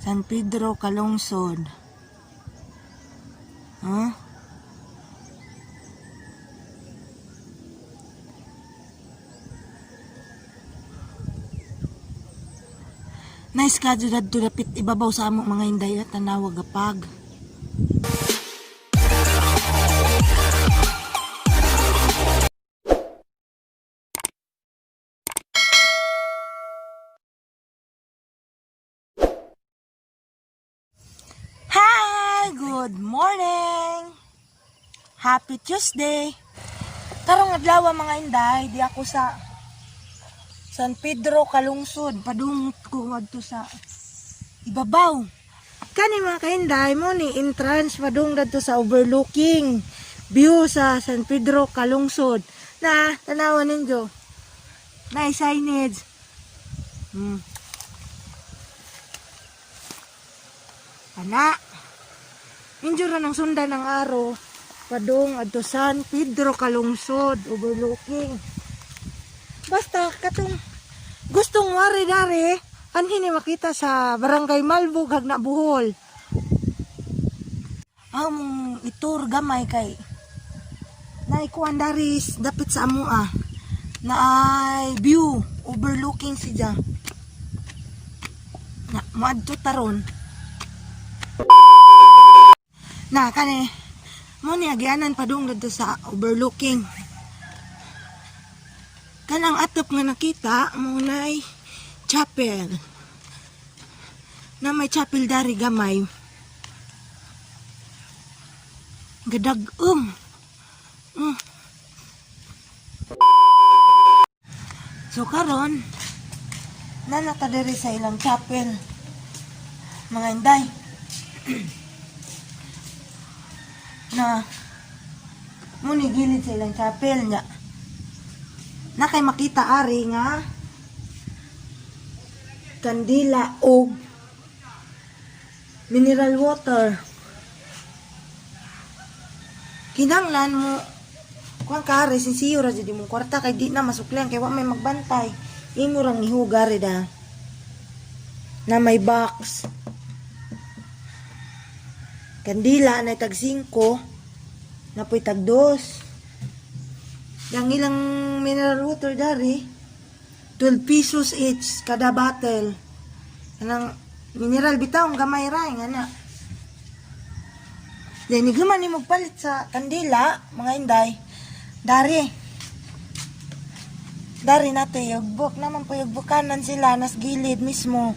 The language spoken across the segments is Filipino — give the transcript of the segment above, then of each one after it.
San Pedro Calungsod. Huh? Nice ka dyan dapit ibabaw sa among mga hinday at tanawag apag. Hi! Good morning! Happy Tuesday! Karong adlaw mga hinday, di ako sa San Pedro Calungsod. Padung ko adto sa ibabaw. Kani mga kahinday mo ni entrance padung dadto sa overlooking view sa San Pedro Calungsod. Na tanawan ninyo. Na signage. Ana. Injura ng sundan ng araw padung adto San Pedro Calungsod overlooking. Basta katong gustong wari dari anhin ni makita sa Barangay Malbog Hagna Bohol. Among itur gamay kay naikuan dari dapit sa amoa na ay view overlooking siya. Na moadto taron. Na kani mo ni agyanan padung dito sa overlooking. Kanang atop nga nakita mo nay chapel. Na may chapel dari gamay. Gadag-um. So karon nanata diri sa ilang chapel. Mga inday. Na muni gilid sa ilang chapel nya na kay makita ari nga kandila o mineral water. Kinanglan mo kuang kare sinsiyo ra jud imong kwarta kay di na masuklian kay wa may magbantay. Imo rang ihugari da na may box. Kandila na tag 5 na po'y tag 2. Yang ilang mineral water dari 12 pesos each kada bottle. Kanang mineral bitaw gamay ra nga na. Deni guman ni magpalit sa kandila mga inday. Dari nato yugbok naman po yugbukanan sila nas gilid mismo.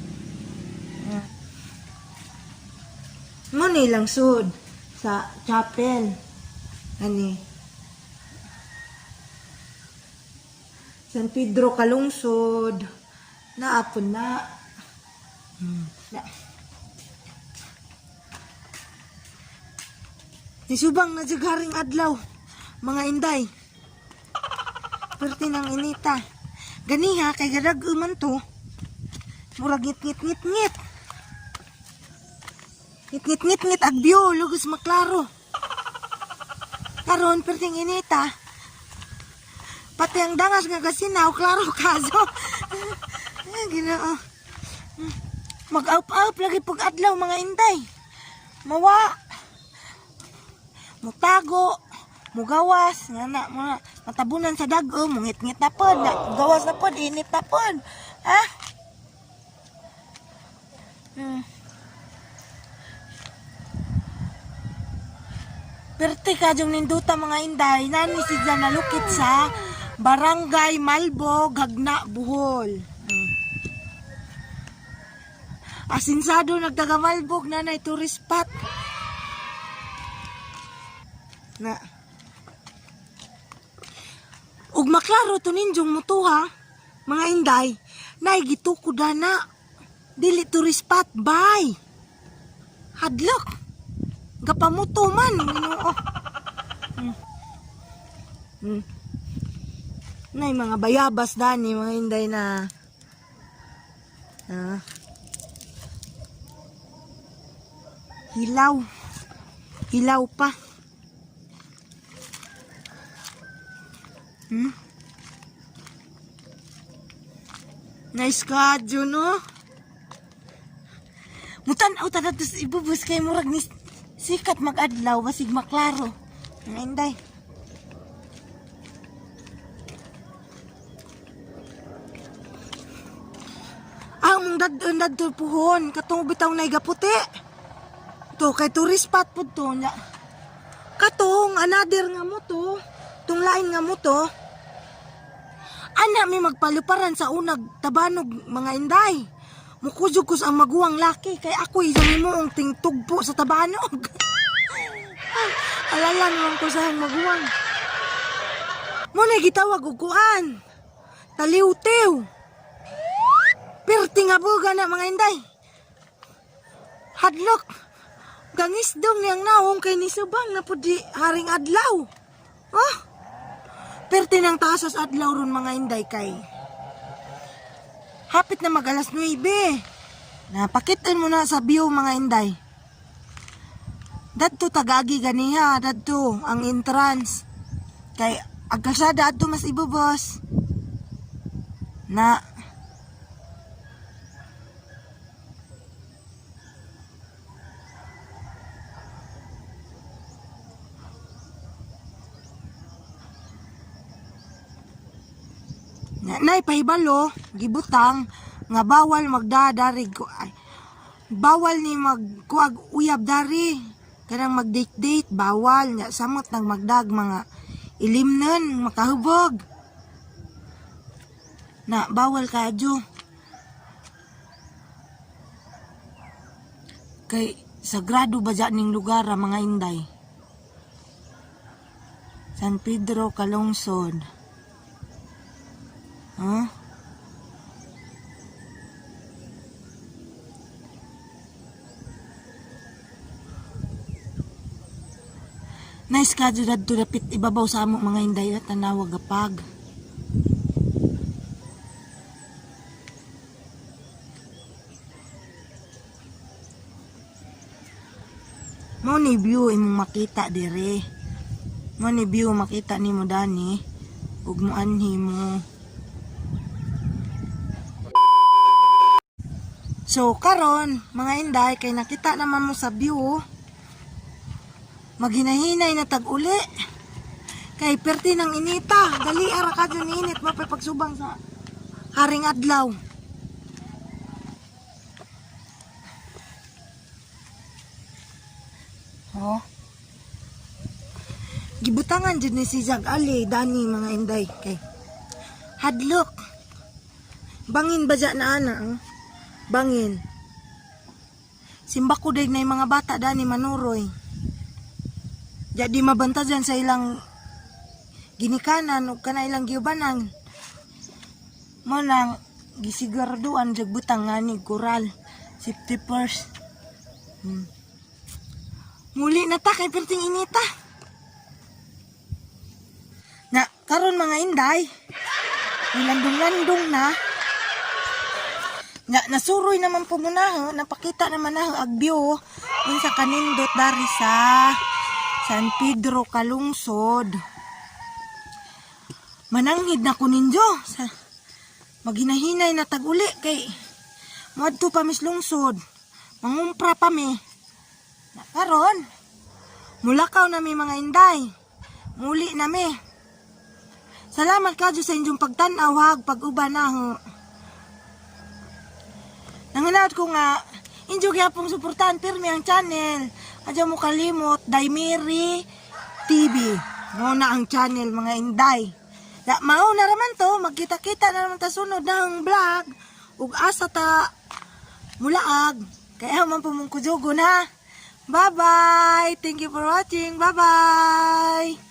Muna ilang sud sa chapel. Ani. San Pedro Calungsod. Naapon na. Nisubang na jagaring adlaw. Mga inday. Perti ng inita. Ganiha kay gadag man to. Murag ngit-ngit-ngit-ngit. Ngit-ngit-ngit-ngit agbiyo. Lugos maklaro. Karon perting inita. Pati ang dangas nga kasinaw, klaro kaso. Ginoo. Mag-up-up lagi pag adlaw mga inday. Mawa. Mutago. Mugawas. Nga na, mga matabunan sa dago. Mungit-ngit na pod. Gawas na pod. Init na pod. Ha? Perti ka diyong ninduta mga inday. Nani siya nalukit sa Barangay Malbog Hagna Bohol. Asinsado nagtaga Malbog nanay tourist spot. Na. Ug maklaro to ninjong mutuha mga inday. Nay gitukod na. Dili tourist spot bye. Hadlok. Gapamuto man. Ginoo. Nay mga bayabas dani mga inday na hilaw pa. Nice ka, no? Mutan-aw ta dito sa ibubus kay murag ni sikat mag-adlaw basig maklaro. Mga inday. Mong dad puhon katong bitaw na igaputi. To kay tourist spot pud to nya. Katong another nga mo to, tong lain nga mo to. Ana mi magpaluparan sa unag tabanog mga inday. Mukujog ko ang maguwang laki kay ako isang mo ang tingtugpo sa tabanog. Alala naman ko sa maguwang. Muna gitawag og kuan. Taliw-tiw. Perti nga buga na mga inday. Hadlok. Gangisdong niyang naong kay nisubang na po di haring adlaw. Oh. Perti ng tasas adlaw ron mga inday kay. Hapit na mag-alas 9. Napakitin mo na sa view mga inday. Dadto tagagi ganiha. Dadto ang entrance. Kay agkasada adto mas ibubos. Na nay pahibalo gibutang nga bawal magdadarig ko ay bawal ni magkuag uyab dari kanang mag-date bawal nya samot nang magdag mga ilimnon makahubog na bawal kadyo kay sagrado ba dyan ning lugar mga inday. San Pedro Calungsod. Huh? Nice ka dyan to dapit ibabaw sa among mga inday at tanawag apag. Mo ni view imong makita dire. Mo ni view makita nimo dani ug mo anhi mo. So karon mga inday kay nakita naman mo sa view maghinahinay na tag-uli kay perti ng inita dali ara ka dyan init mapapagsubang sa haring adlaw. Oh. Gibutangan dyan ni si Jag Ali dani mga inday kay hadlok bangin ba dyan na ana bangin. Simba ko day na yung mga bata dani manuroy. Jadi mabanta dyan sa ilang ginikanan o kana ilang giubanan. Mo nang gisiguraduan jag butang nga ni koral. Safety first. Muli na ta kay perting inita. Na karon mga inday. Nilandong-landong na. Nasuroy naman po muna, napakita naman na ang view yun sa kanindot dari sa San Pedro Calungsod. Mananghid na ko ninyo sa maghinahinay na tag-uli kay madto pa mis lungsod mangumpra pa mi na karon mulakaw na mi mga inday muli na mi. Salamat kadyo sa inyong pagtanaw hag pag-uban na ho. Nanganawad ko nga, inyo gyapong suportahan pirmi ang channel. Adya mo kalimot, Daimiri TV. Mo na ang channel mga inday. Mao na raman to, magkita-kita na naman ta sunod ng vlog. Ug asa ta mulaag. Kaya man po mong kujugon ha. Bye-bye! Thank you for watching. Bye-bye!